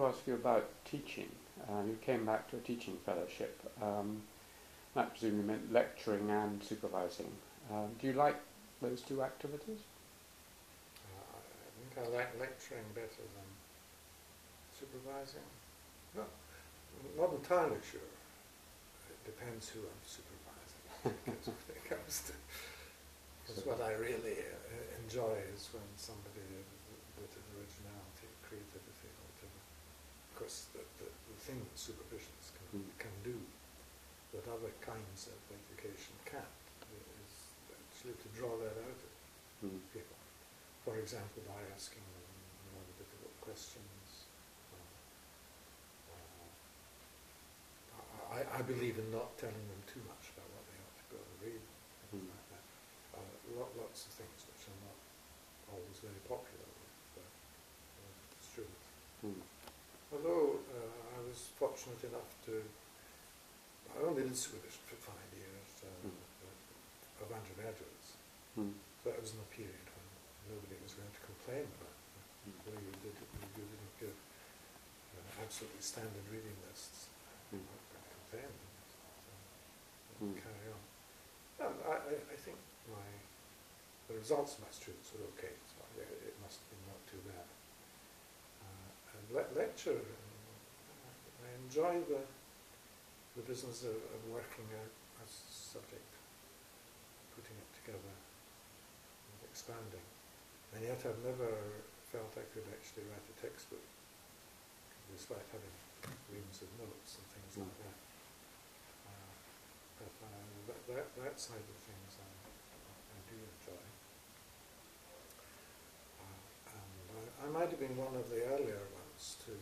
To ask you about teaching. You came back to a teaching fellowship. That presumably meant lecturing and supervising. Do you like those two activities? I think I like lecturing better than supervising. Not, not entirely sure. It depends who I'm supervising. When it comes to, because what I really enjoy is when somebody with an originality, creativity, or whatever. Of course, the thing that supervisions can do that other kinds of education can't is actually to draw that out of people. For example, by asking them rather difficult questions. I believe in not telling them too much about what they ought to go and read, things like that. Lots of things which are not always very popular with students. Although I was fortunate enough to, I only did supervision for 5 years of undergraduates. So that was in a period when nobody was going to complain about the way you didn't give absolutely standard reading lists. Then so carry on. And I think the results of my students were okay, so it must have been not too bad. And lecture, I enjoy the business of working out a subject, putting it together, and expanding. And yet I've never felt I could actually write a textbook, despite having reams of notes and things like that. But that side of things I do enjoy. And I might have been one of the earlier ones to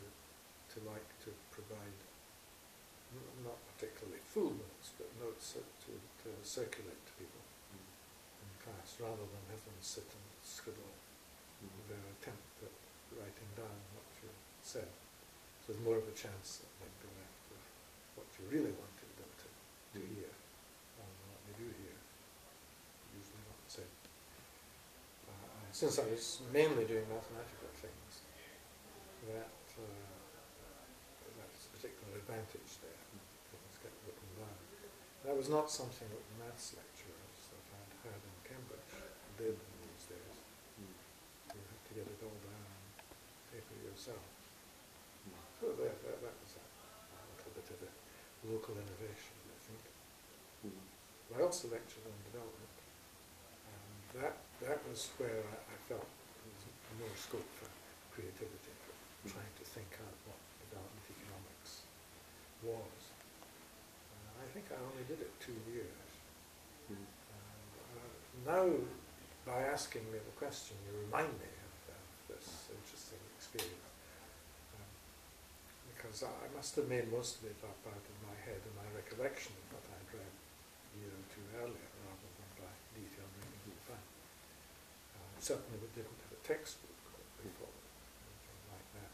like to provide not particularly full notes, but notes to circulate to people in class, rather than have them sit and scribble their attempt at writing down what you said. So there's more of a chance that they'd be left with what you really wanted them to hear, rather than what they do hear, usually not said. Since I was mainly doing mathematical things, that's a particular advantage there. Things get written down. That was not something that the maths lecturers that I'd had in Cambridge did in these days. You had to get it all down on paper yourself. So that was a little bit of a local innovation, I think. I also lectured on development, and that was where I felt there was more scope for creativity, for trying to think out what development economics was. I think I only did it 2 years. Now, by asking me the question, you remind me of this interesting experience. Because I must have made most of it up out of my head and my recollection of what I'd read a year or two earlier, rather than by detailed reading of the time. Certainly we didn't have a textbook before, anything like that.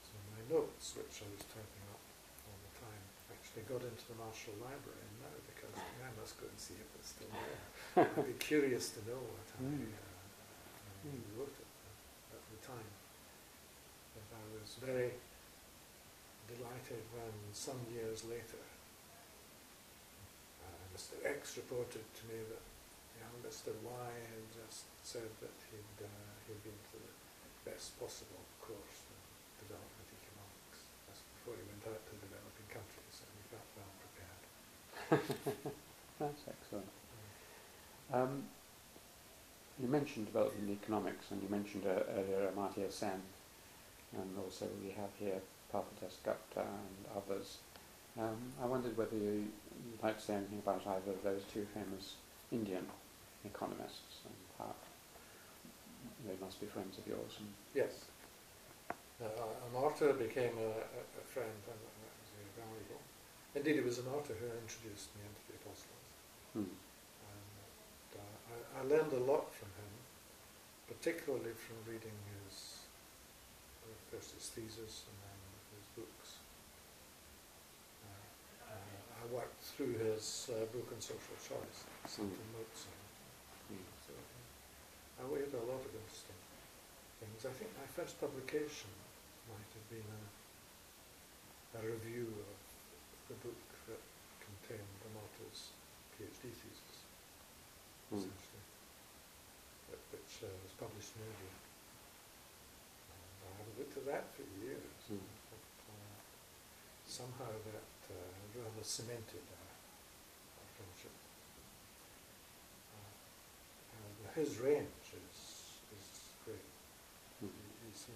So my notes, which I was typing up all the time, actually got into the Marshall Library now, because I must go and see if it's still there. I'd be curious to know what I wrote at the time. But I was very delighted when some years later Mr. X reported to me that Mr. Y had just said that he'd been to the best possible course in development economics just before he went out to developing countries, and he felt well prepared. That's excellent. You mentioned development economics, and you mentioned earlier Amartya Sen, and also we have here Parvati Gupta and others. I wondered whether you'd like to say anything about either of those two famous Indian economists, and how they must be friends of yours. Yes. Amartya became a friend, and that was very valuable. Indeed, it was Amartya who introduced me into the apostles. And I learned a lot from him, particularly from reading first his thesis and then his books. I worked through his book on social choice, some notes on it. So I read a lot of interesting things. I think my first publication might have been a review of the book that contained the author's PhD thesis, essentially, which was published in India. And I haven't looked at that for years, but somehow that rather cemented our friendship. His range is great. You see,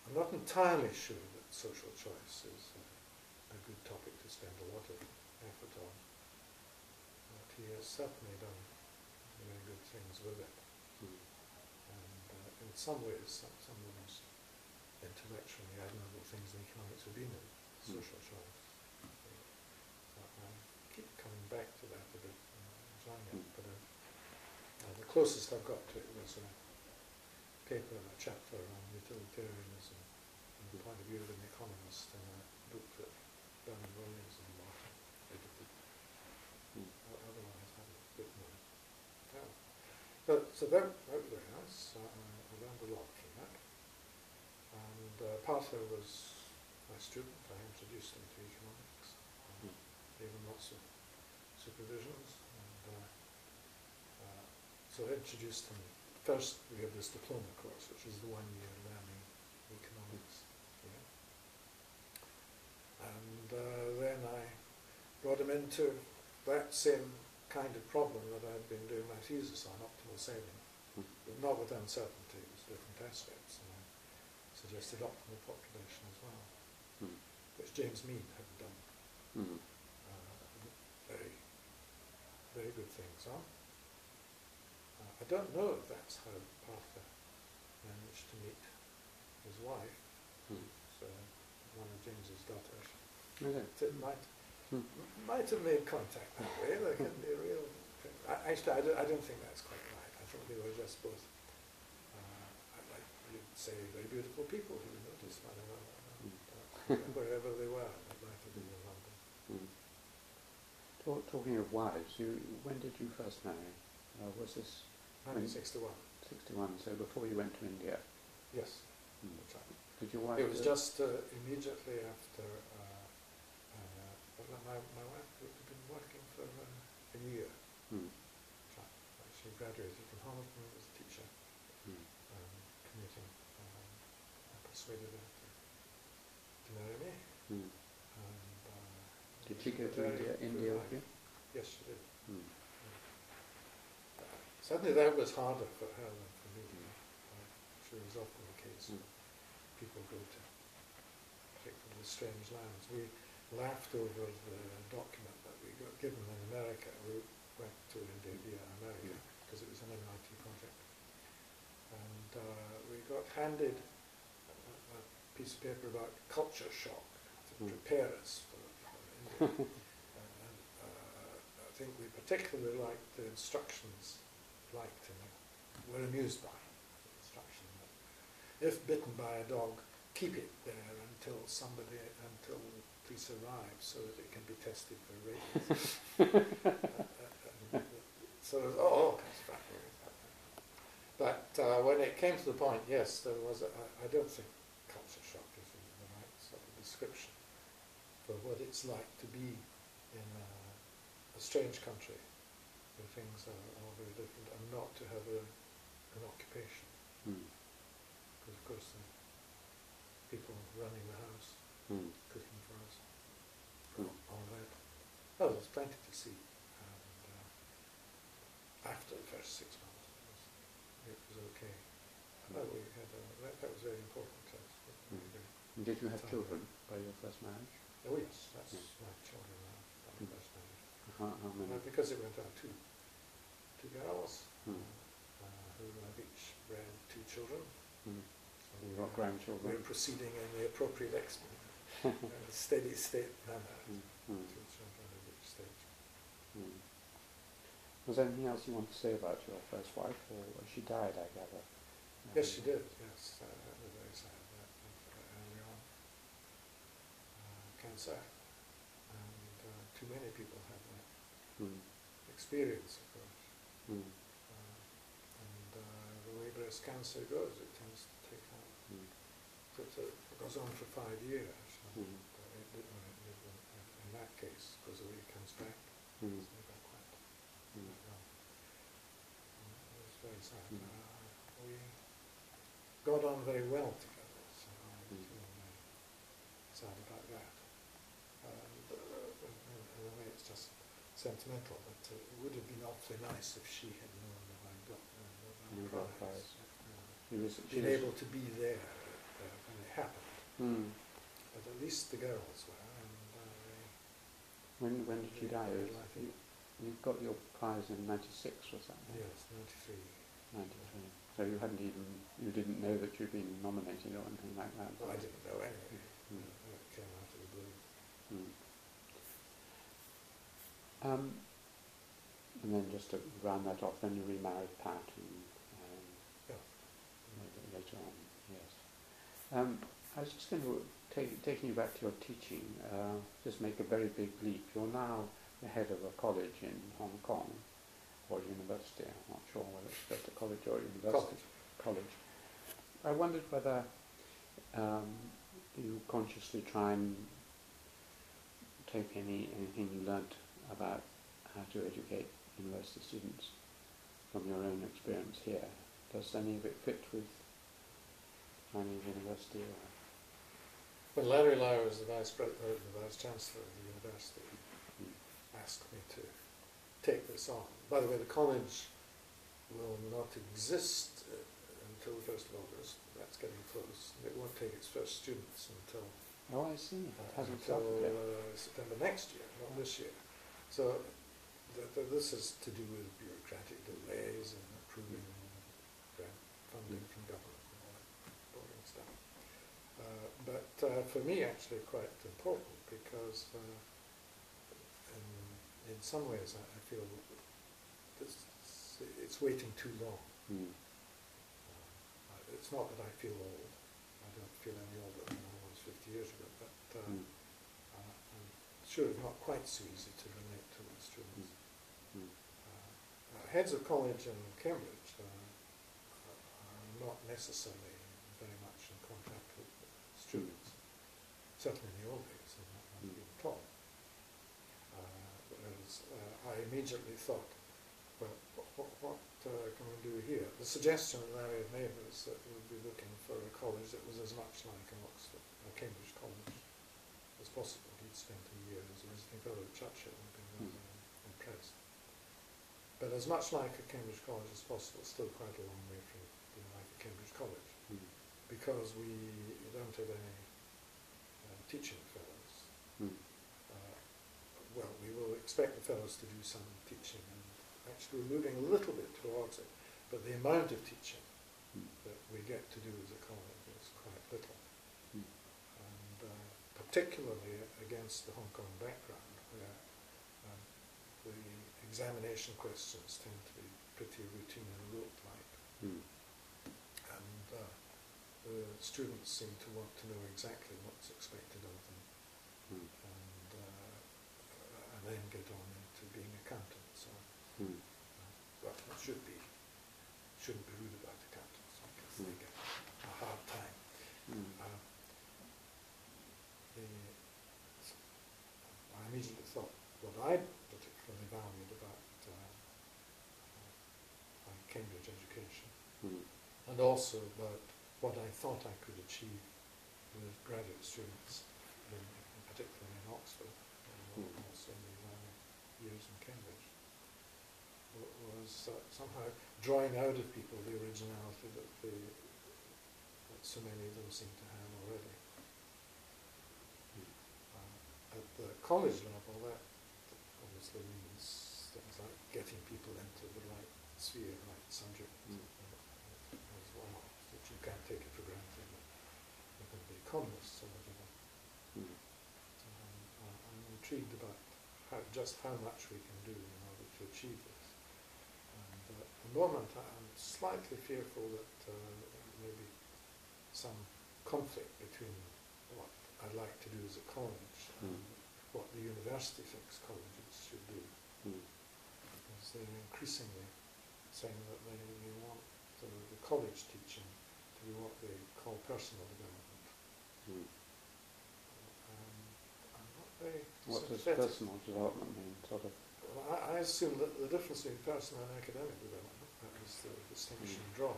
I'm not entirely sure that social choice is a good topic to spend a lot of effort on, but he has certainly done very good things with it. And in some ways, some of the most intellectually admirable things in economics have been in social choice. So I keep coming back to that a bit, enjoying it, but the closest I've got to it was a paper, a chapter on utilitarianism from the point of view of an economist in a book that Mirrlees and Martin edited. Otherwise, I haven't written on it. So that was very nice. I learned a lot from that. And Partha was my student. I introduced him to economics. Gave him lots of supervisions. So I introduced him. First, we have this diploma course, which is the 1 year learning economics. And then I brought him into that same kind of problem that I'd been doing my thesis on, optimal saving, but not with uncertainty. It was different aspects. And I suggested optimal population as well, which James Mead had done. Very, very good things on. I don't know if that's how Partha managed to meet his wife, who's one of James's daughters. It might have made contact that way. There can be a real thing. Actually, I don't think that's quite right. I think they were just both, like you'd say, very beautiful people who noticed one another wherever they were. It might have been in London. Talking of wives, when did you first marry? Was this 1961. 61, so before you went to India? Yes. That's right. Did your wife? It was just immediately after. My wife had been working for a year. She graduated from Hamilton as a teacher, commuting. I persuaded her to marry me. Did she go to India with you? Yes, she did. Certainly that was harder for her than for me. She was often the case. People go to particularly strange lands. We laughed over the document that we got given in America. We went to India via America because it was an MIT project. And we got handed a piece of paper about culture shock to prepare us for India. And I think we particularly liked the instructions, were amused by the instruction that if bitten by a dog, keep it there until the police arrive so that it can be tested for rabies. So there was all kinds of fun with that. But when it came to the point, yes, there was, I don't think culture shock is the right sort of description for what it's like to be in a strange country where things are all very different, and not to have an occupation. Because of course the people running the house, cooking for us, all that. Oh, there's plenty to see. And after the first 6 months, it was okay. We had that was very important to us. Did you have children by your first marriage? Oh yes, that's my children now. That was first marriage. How many? Because it went on two girls who have each bred 2 children. So you've got grandchildren. We're proceeding in the appropriate steady state manner. 2 children at each stage. Was there anything else you want to say about your first wife, or she died, I gather? Yes, she did. Yes, that was very sad. Early on, cancer, and too many people have that experience, of course. And the way breast cancer goes, it tends to take out it goes on for 5 years. Mm. In that case, goes away, comes back. Mm. It's never quite. Mm. It was very sad. Mm. We got on very well together, so I Mm. feel very sad about that. In a way, it's just sentimental, but it would have been awfully nice if she had known that I got You the got prize. she Been was, able to be there when it happened. mm. But at least the girls were, and When did you die? You got your prize in '96, was that? yes, 93. 93. So you didn't know that you'd been nominated or anything like that? Well, I didn't know anyway. Mm. It came out of the blue. Mm. And then just to round that off, then you remarried Pat and Yeah. later on, yes. I was just going to taking you back to your teaching, just make a very big leap. You're now the head of a college in Hong Kong, or university, I'm not sure whether it's just a college or university. College. I wondered whether you consciously try and take anything you learnt about how to educate university students from your own experience here. Does any of it fit with Chinese university? Or? When Larry Lau was the Vice Chancellor of the university, asked me to take this on. By the way, the college will not exist until the 1st of August. That's getting close. It won't take its first students until Oh, I see. It hasn't until started yet. September next year, not this year. So this is to do with bureaucratic delays and approving grant funding from government and all that boring stuff. But for me, actually, quite important because in some ways I feel it's waiting too long. Mm. It's not that I feel old. I don't feel any older than I was 50 years ago, but I'm sure it's not quite so easy to relate to the students. Mm. Heads of college in Cambridge are not necessarily very much in contact with students. Certainly in the old days, they're not been at all. Whereas I immediately thought, well, what can we do here? The suggestion that Larry had made was that we would be looking for a college that was as much like an Oxford, a Cambridge college, as possible. He'd spent a year as a visiting fellow at Churchill and been rather impressed. But as much like a Cambridge college as possible, still quite a long way from being like a Cambridge college, because we don't have any teaching fellows. Well, we will expect the fellows to do some teaching, and actually we're moving a little bit towards it, but the amount of teaching that we get to do as a college is quite little. And particularly against the Hong Kong background, where the examination questions tend to be pretty routine and rote-like. And the students seem to want to know exactly what's expected of them. And then get on into being accountants. Well, it shouldn't be rude about accountants because they get a hard time. I immediately thought what I particularly valued about my Cambridge education, and also about what I thought I could achieve with graduate students, particularly in Oxford, and also in the early years in Cambridge, was somehow drawing out of people the originality that so many of them seem to have already. At the college level, that obviously means things like getting people into the right sphere, right subject, as well, that you can't take it for granted that they're going to be economists or whatever. I'm intrigued about just how much we can do in order to achieve this. And at the moment I'm slightly fearful that there may be some conflict between what I'd like to do as a college and what the university thinks colleges should do. Because they're increasingly saying that they want the college teaching to be what they call personal development, Mm. I'm not very What does sympathetic. personal development mean, sort of? Well, I assume that the difference between personal and academic development, that is the distinction drawn.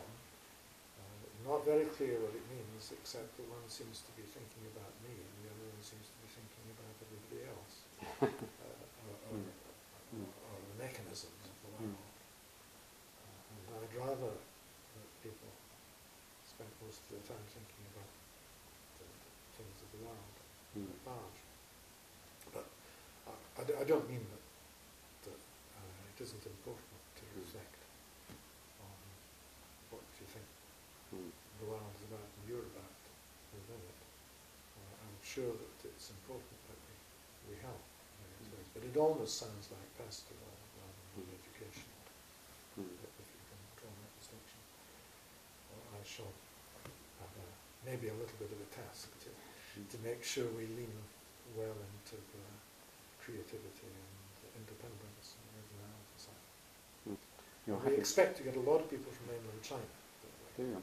Not very clear what it means, except that one seems to be thinking about me and the other one seems to be thinking about everybody else, or the mechanisms of the world. And I'd rather that people spent most of their time thinking about the things of the world at large. But I don't mean that it isn't important to reflect on what you think the world is about and you're about within it. I'm sure that it's important that we help in various ways, but it almost sounds like pastoral rather than educational, if you can draw that distinction. Well, I shall have maybe a little bit of a task to make sure we lean well into the creativity and independence and originality side. We expect to get a lot of people from mainland China. Do you?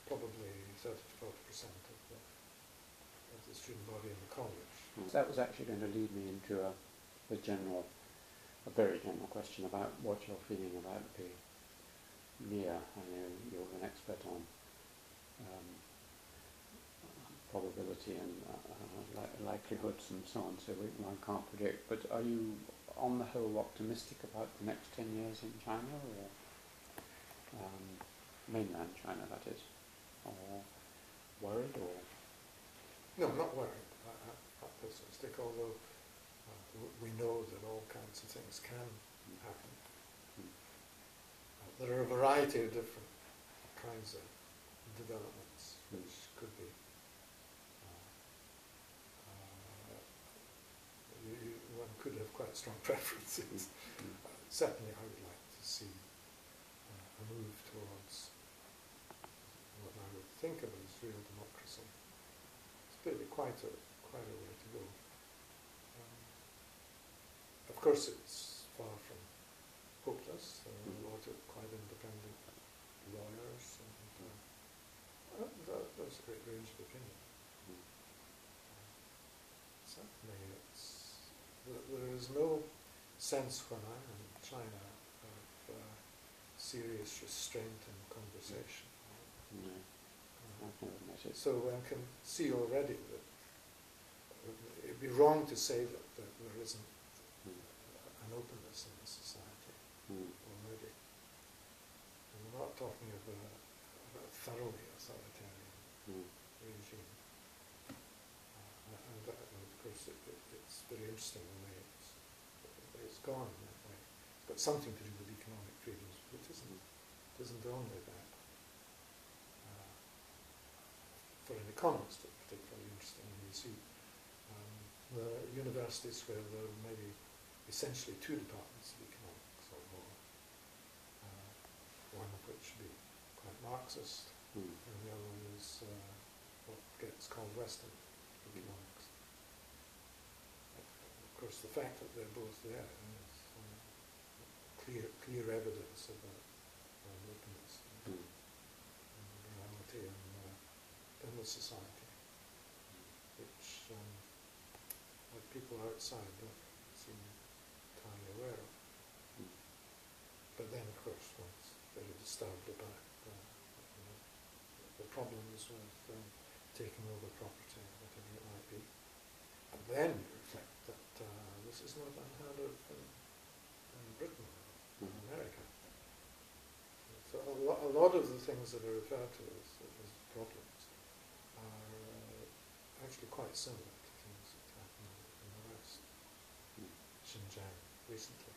Probably 30 to 40% of the student body in the college. That was actually going to lead me into a very general question about what you're feeling about the near. I know you're an expert on probability and likelihoods and so on, so one can't predict. But are you, on the whole, optimistic about the next 10 years in China, or mainland China, that is, or worried, or? No, I'm not worried. I'm not pessimistic, although we know that all kinds of things can happen. There are a variety of different kinds of developments which could be. One could have quite strong preferences. Certainly I would like to see a move towards what I would think of as real democracy. It's really quite a way to go. Of course it's far from hopeless. There are a lot of quite independent lawyers and there's a great range of opinion. Certainly there is no sense when I'm in China of serious restraint in conversation. So one can see already that it would be wrong to say that there isn't an openness in the society already. And we're not talking of a thoroughly authoritarian regime. And of course it's very interesting the way it's gone in that way. It's got something to do with economic freedoms, but it isn't only that. For an economist, it's particularly interesting when you see the universities where there may be essentially two departments of economics or more, one of which would be quite Marxist, and the other one is what gets called Western economics. Of course, the fact that they're both there is clear evidence of an openness and reality in the society, which people outside don't seem entirely aware of. But then, of course, one's very disturbed about the problems with taking over property, whatever it might be. And then you reflect that this is not unheard of in Britain or America. So a lot of the things that are referred to as problems are actually quite similar to things that happen in the West. Xinjiang recently,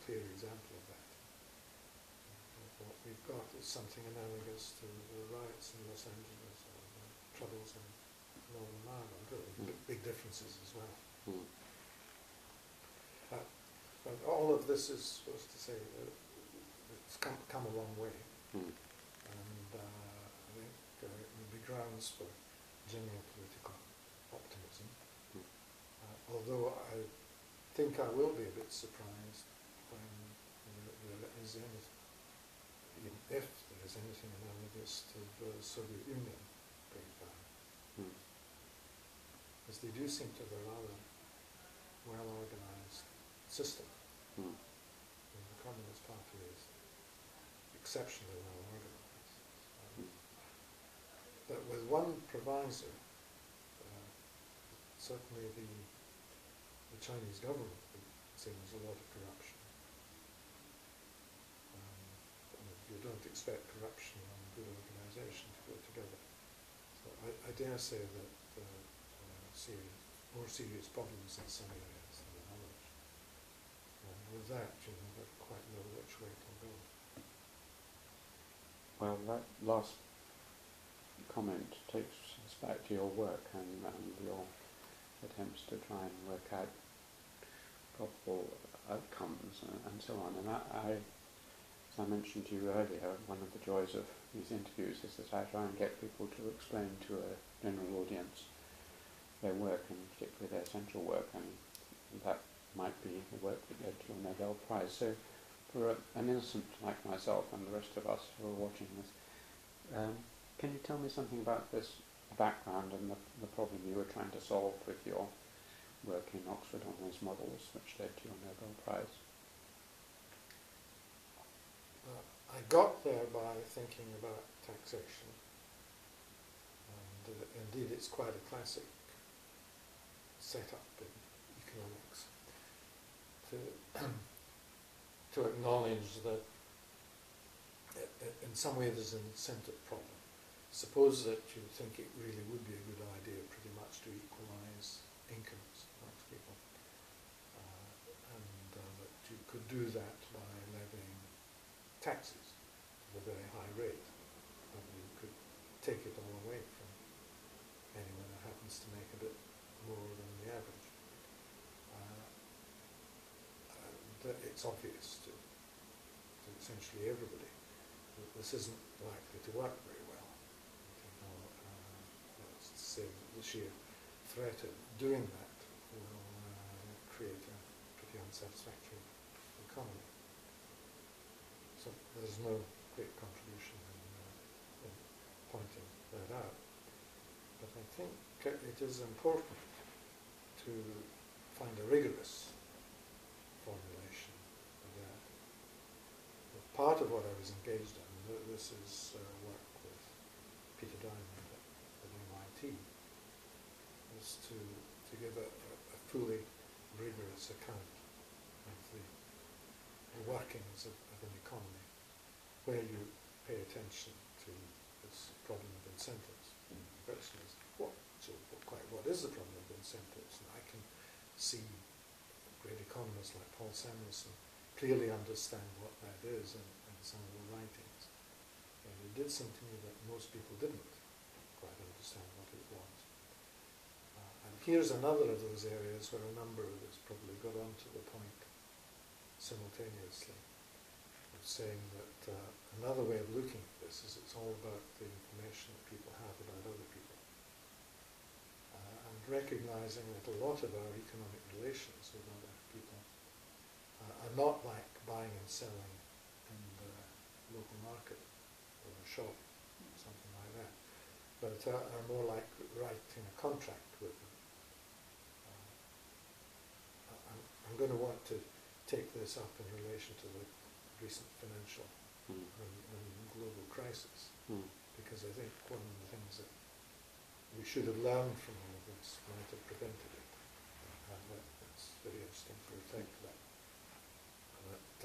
clear example of that. What we've got is something analogous to the riots in Los Angeles or the troubles in Northern Ireland, big differences as well. But all of this is supposed to say that it's come a long way, and I think there will be grounds for general political optimism. Although I think I will be a bit surprised when there is anything, if there is anything analogous to the Soviet Union going down. Mm. Because they do seem to have a rather well-organised system. Mm. And the Communist Party is exceptionally well-organised. Mm. But with one proviso, certainly the Chinese government would say there's a lot of corruption. And you don't expect corruption and good organisation to go together. So I dare say that more serious problems in some areas than in others. And with that, you never quite know which way it will go. Well, that last comment takes us back to your work and your attempts to try and work out probable outcomes and so on. And as I mentioned to you earlier, one of the joys of these interviews is that I try and get people to explain to a general audience their work, and particularly their central work, and that might be the work that led to your Nobel Prize. So for an innocent like myself and the rest of us who are watching this, can you tell me something about this background and the problem you were trying to solve with your work in Oxford on those models which led to your Nobel Prize? I got there by thinking about taxation, and indeed it's quite a classic setup in economics to acknowledge that in some way there's an incentive problem. Suppose that you think it really would be a good idea pretty much to equalise incomes amongst people, and that you could do that by levying taxes at a very high rate, and you could take it all away from anyone who happens to make a bit more than the average. And it's obvious to essentially everybody that this isn't likely to work very well. That's to say that the sheer threat of doing that will create a pretty unsatisfactory economy. So there's no great contribution in pointing that out. But I think it is important to find a rigorous formulation of that. But part of what I was engaged in, this is work with Peter Diamond at MIT, was to give a fully rigorous account of the workings of an economy, where you pay attention to this problem of incentives. The question is, what is the problem of incentives? And I can see great economists like Paul Samuelson clearly understand what that is in some of the writings. And it did seem to me that most people didn't quite understand what it was. And here's another of those areas where a number of us probably got onto the point simultaneously, of saying that another way of looking at this is it's all about the information that people have about other people. And recognising that a lot of our economic relations with other people are not like buying and selling in the local market or a shop, or something like that, but are more like writing a contract with them. I'm going to want to take this up in relation to the recent financial and global crisis, because I think one of the things that we should have learned from all of this might have prevented it. That's very interesting to reflect about.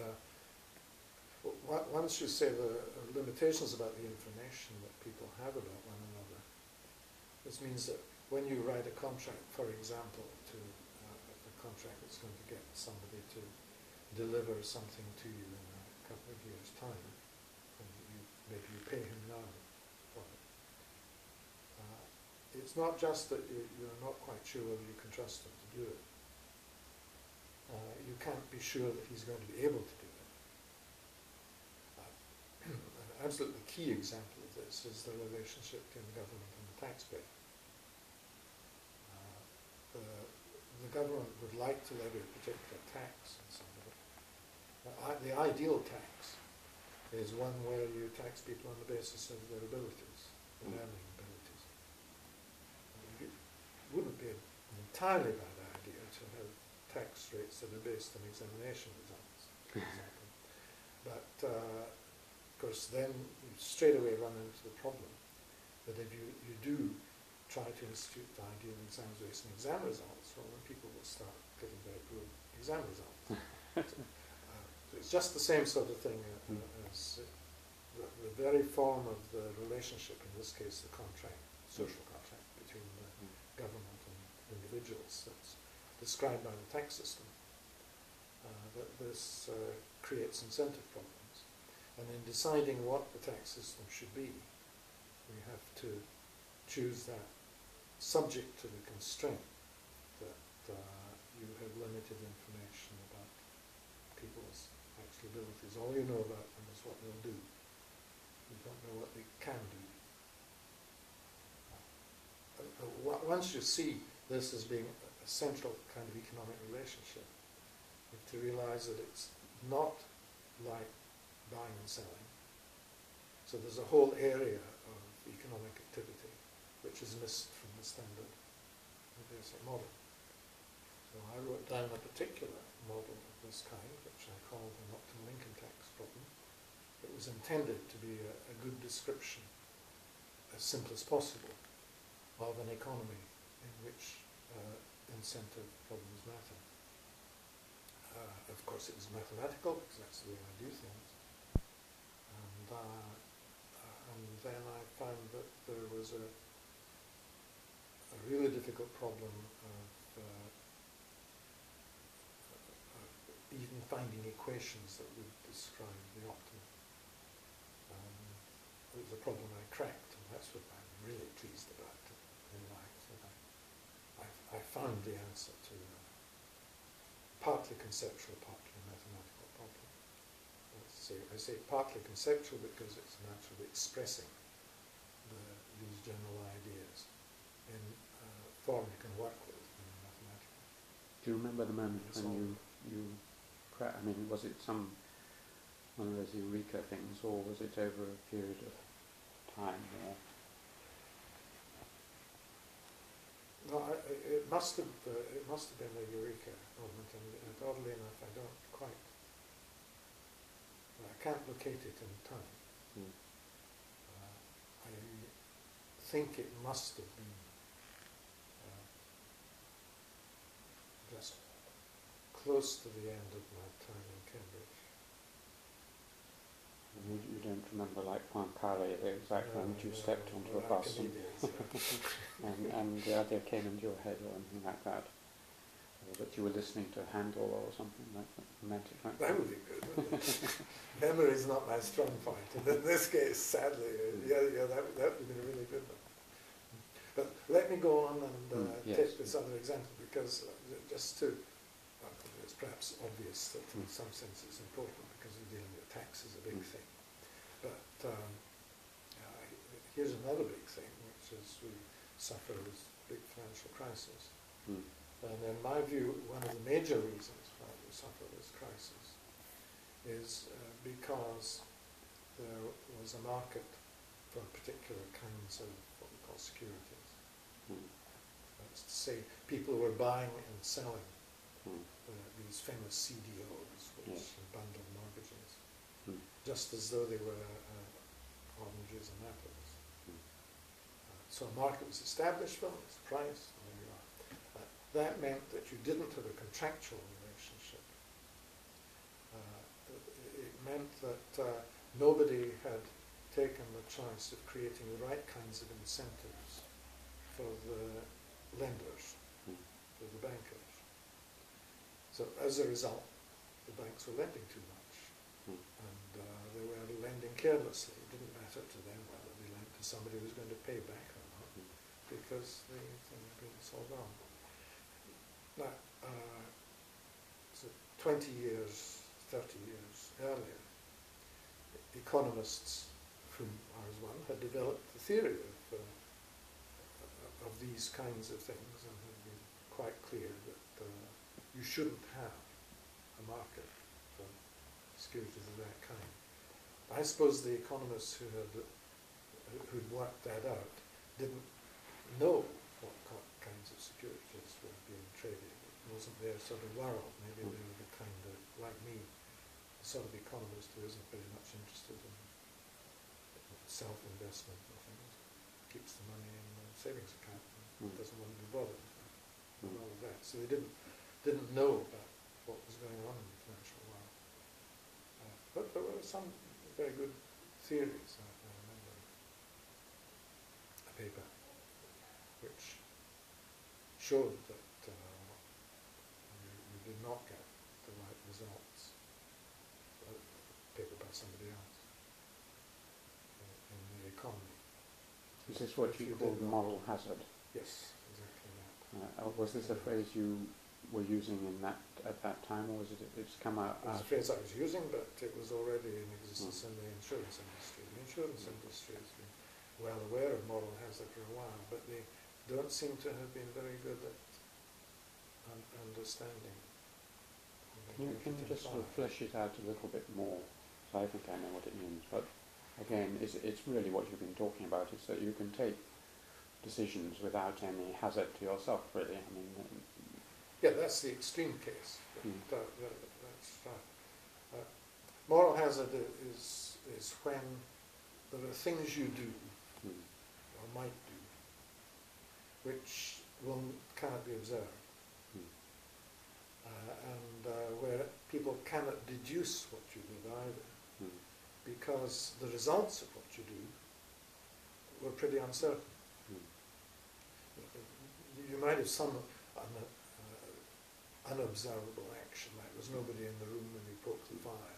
But once you say the limitations about the information that people have about one another, this means that when you write a contract, for example, to a contract that's going to get somebody to deliver something to you in a couple of years' time, and maybe you pay him now for it. It's not just that you're not quite sure whether you can trust him to do it. You can't be sure that he's going to be able to do it. An absolutely key example of this is the relationship between the government and the taxpayer. The government would like to levy a particular tax on somebody. The ideal tax is one where you tax people on the basis of their abilities, their earning abilities. entirely bad idea to have tax rates that are based on examination results, for example. But of course then you straight away run into the problem that if you do try to institute the idea of exams based on exam results, well then people will start getting very good exam results. So it's just the same sort of thing as the very form of the relationship, in this case the contract, social contract between the government and individuals that's described by the tax system, that this creates incentive problems. And in deciding what the tax system should be, we have to choose that subject to the constraint that you have limited information about people's actual abilities. All you know about them is what they'll do. You don't know what they can do. Once you see this as being a central kind of economic relationship, you have to realize that it's not like buying and selling. So there's a whole area of economic activity which is missed from the standard basic model. So I wrote down a particular model of this kind, which I called an optimal income tax problem. It was intended to be a good description, as simple as possible, of an economy in which incentive problems matter. Of course it was mathematical, because that's the way I do things. And then I found that there was a really difficult problem of even finding equations that would describe the optimum. It was a problem I cracked, and that's what I'm really pleased about in life, that I found the answer to a partly conceptual, partly mathematical problem. I say partly conceptual because it's a matter of expressing these general ideas in form you can work with in mathematical. Do you remember the moment when you cracked? I mean, was it one of those eureka things, or was it over a period of time? Or? No, it must have been a eureka moment, and oddly enough, I don't quite. I can't locate it in time. I think it must have been just close to the end of my time in Cambridge. You don't remember, like Poincaré, the exact moment you stepped onto a bus and the idea came into your head, or anything like that? Or that you were listening to Handel or something like that, romantic like that? That would be good, wouldn't it? Memory is not my strong point, and in this case, sadly, that would have been a really good one. But let me go on and take this other example, because just to, it's perhaps obvious that in some sense it's important, because we're dealing with tax is a big thing. But here's another big thing, which is we suffer with big financial crisis. And in my view, one of the major reasons why we suffer this crisis is because there was a market for particular kinds of what we call securities. That's to say, people were buying and selling these famous CDOs, which are bundled mortgages, just as though they were oranges and apples. So a market was established for them, it's priced, and there you are. That meant that you didn't have a contractual relationship. It meant that nobody had taken the choice of creating the right kinds of incentives for the lenders, for the bankers. So as a result, the banks were lending too much, and they were lending carelessly. It didn't matter to them whether they lent to somebody who was going to pay back or not, because the thing had been so wrong. Now, so 20 years, 30 years earlier, economists, whom I was one, had developed the theory of these kinds of things, and had been quite clear that you shouldn't have a market for securities of that kind. I suppose the economists who'd worked that out didn't know what kinds of securities were being traded. It wasn't their sort of world. Maybe they were the kind of, like me, the sort of economist who isn't very much interested in self-investment and things. Keeps the money in the savings account and doesn't want to be bothered with all of that. So they didn't know about what was going on in the financial world. But there were some very good theories. I remember a paper which showed that you did not get the right results. A paper by somebody else in the economy. Is this what you call moral hazard? Yes, exactly that. Was this a phrase you were using at that time, or was it's come out? It was a phrase I was using, but it was already in existence in the insurance industry. The insurance industry has been well aware of moral hazard for a while, but they don't seem to have been very good at understanding. Can you just sort of flesh it out a little bit more? So I think I know what it means, but again, it's really what you've been talking about, is that you can take decisions without any hazard to yourself, really. I mean, yeah, that's the extreme case. That's right. Moral hazard is when there are things you do or might do which cannot be observed, and where people cannot deduce what you did either, because the results of what you do were pretty uncertain. You might have some unobservable action, like there's nobody in the room when you poke the fire,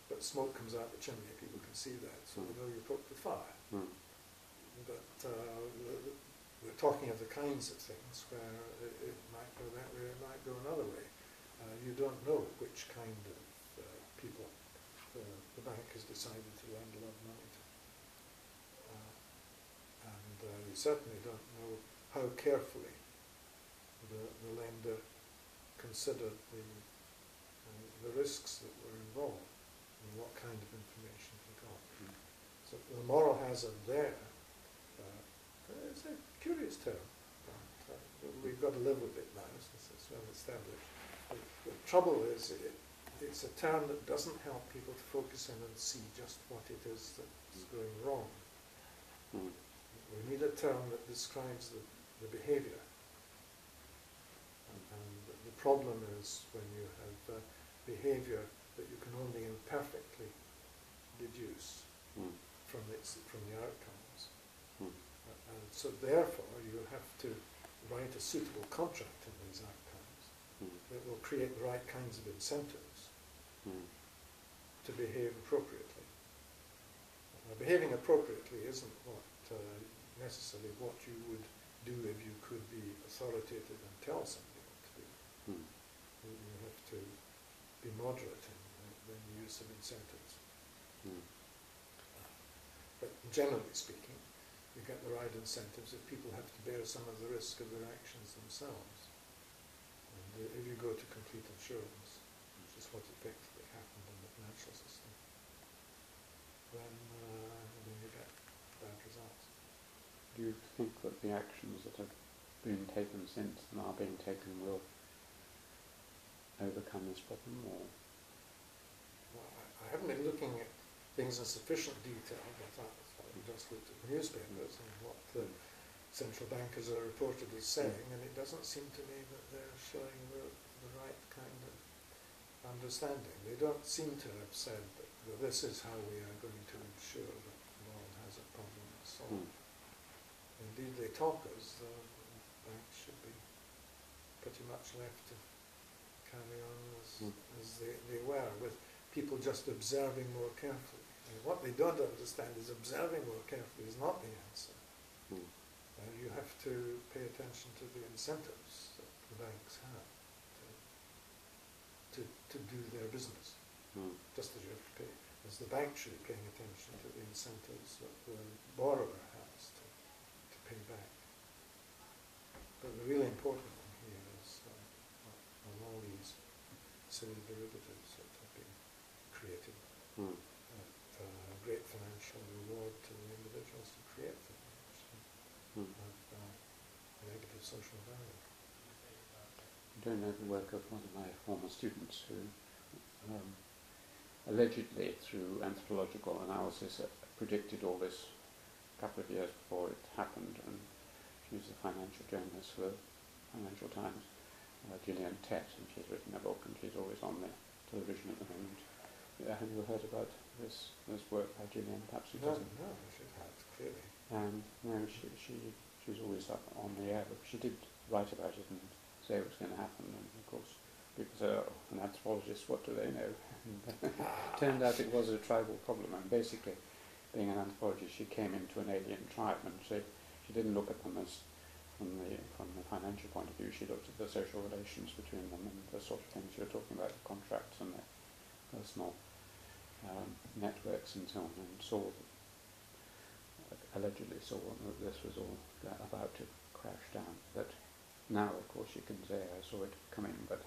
but smoke comes out the chimney, people can see that, so they know you poked the fire. But we're talking of the kinds of things where it might go that way, it might go another way. You don't know which kind of people the bank has decided to lend a lot of money to. And you certainly don't know how carefully the lender considered the risks that were involved and what kind of information he got. So the moral hazard there is a curious term. We've got to live with it now since it's well established. The trouble is it's a term that doesn't help people to focus in and see just what it is that's going wrong. We need a term that describes the behaviour. And the problem is when you have behaviour that you can only imperfectly deduce from the outcomes. And so therefore you have to write a suitable contract in these outcomes that will create the right kinds of incentives to behave appropriately. Now, behaving appropriately isn't necessarily what you would do if you could be authoritative and tell somebody what to do. You have to be moderate in the use of incentives. But generally speaking, you get the right incentives if people have to bear some of the risk of their actions themselves. And if you go to complete insurance, which is what effectively happened in the financial system, then you get bad results. Do you think that the actions that have been taken since and are being taken will overcome this problem, or? Well, I haven't been looking at things in sufficient detail, but I've just looked at the newspapers and what the central bankers are reported as saying, and it doesn't seem to me that they're showing the right kind of understanding. They don't seem to have said that this is how we are going to ensure that the moral hazard problem is solved. Indeed, they talk as the banks should be pretty much left to carry on as they were, with people just observing more carefully. And what they don't understand is observing more carefully is not the answer. You have to pay attention to the incentives that the banks have to do their business, just as you have to pay, as the bank should be paying attention to the incentives that the borrower has to pay back. But the really important thing here is all these silly derivatives that have been created at great financial reward to the individuals who create them, which have negative social don't know the work of one of my former students who allegedly, through anthropological analysis, predicted all this a couple of years before it happened, and she's a financial journalist for the Financial Times, Gillian Tett, and she's written a book, and she's always on the television at the moment. Have you heard about this work by Gillian? Perhaps you No, doesn't. no, I should have, clearly. No, she's always up on the air, but she did write about it and say it was going to happen, and of course people say, oh, an anthropologist, what do they know? And turned out it was a tribal problem, and basically, being an anthropologist, she came into an alien tribe, and she didn't look at them as from the financial point of view. She looked at the social relations between them and the sort of things you were talking about, the contracts and the personal networks and so on, and allegedly saw that this was all about to crash down. But now, of course, you can say I saw it coming, but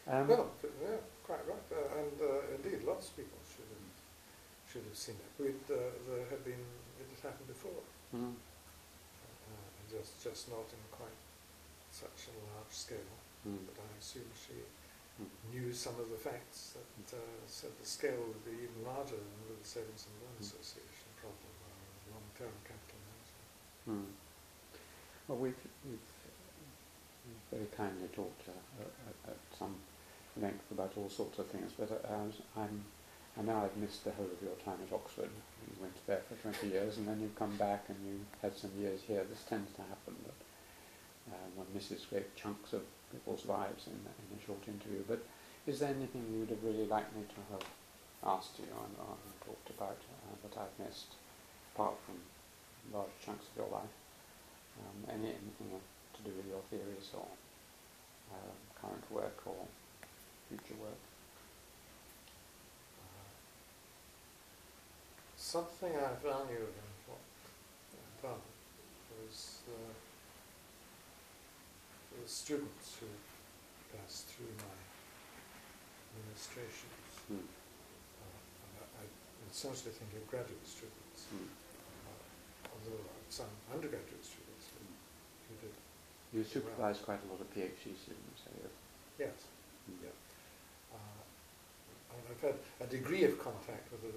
well, yeah, quite right, and indeed, lots of people should have seen it. There had been, it had happened before, just not in quite such a large scale. But I assume she knew some of the facts that said the scale would be even larger than with the Savings and Loan Association problem or long-term capital management. Well, we've very kindly talked at some length about all sorts of things, but I know I've missed the whole of your time at Oxford. You went there for 20 years, and then you come back and you had some years here. This tends to happen, that one misses great chunks of people's lives in a short interview. But is there anything you would have really liked me to have asked you and talked about that I've missed, apart from large chunks of your life? Anything to do with your theories or current work or future work? Something I valued in what I've done was the students who passed through my administrations. I essentially think of graduate students, although some undergraduate students who did. You supervise quite a lot of PhD students, have you? Yes. Yeah. And I've had a degree of contact with a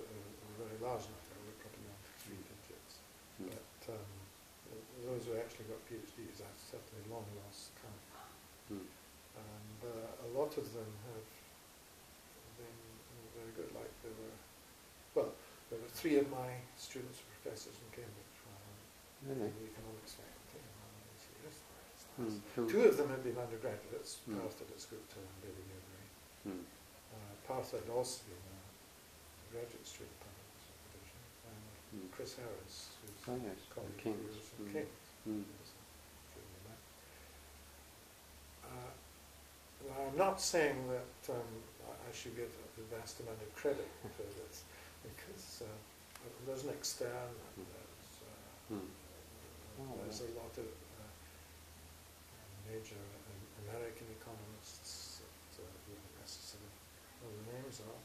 very large number, we're probably on 3 digits. But those who actually got PhDs, I've certainly long lost count. And a lot of them have been very good. Like there were 3 of my students were professors in Cambridge in the economics faculty. And 2 of them had been undergraduates, Partha Dasgupta and Devi Newbery. Partha had also been a graduate student in the division, and Chris Harris, who's colleague of yours from King's. I'm not saying that I should give a vast amount of credit for this, because there's an extern, and there's a lot of major American economists that we don't necessarily know the names of.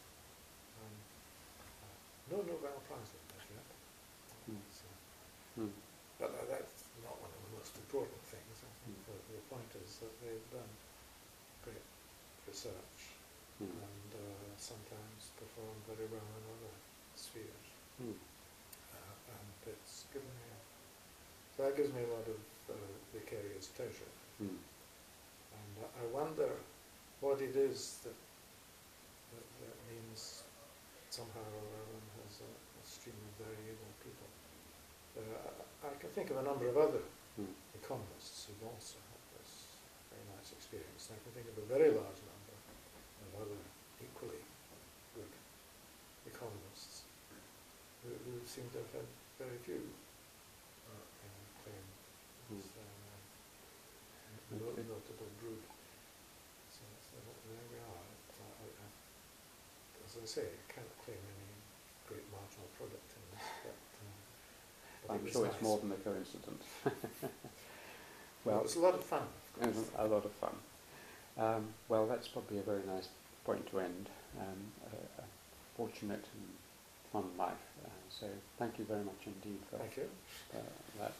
No Nobel Prize winners yet. But that's not one of the most important things. I think the point is that they've done great research and sometimes performed very well in other spheres. And it's given me that gives me a lot of vicarious pleasure. And I wonder what it is that means somehow or other one has a stream of very able people. I can think of a number of other economists who've also had this very nice experience. And I can think of a very large number of other equally good economists who seem to have had very few claim notable brood. So there we are. As I say, I can't claim any great marginal product in this, but I'm sure it's more than a coincidence. Well, it was a lot of fun. It was a lot of fun. Well, that's probably a very nice point to end. A fortunate and fun life. So thank you very much indeed for Thank you. that.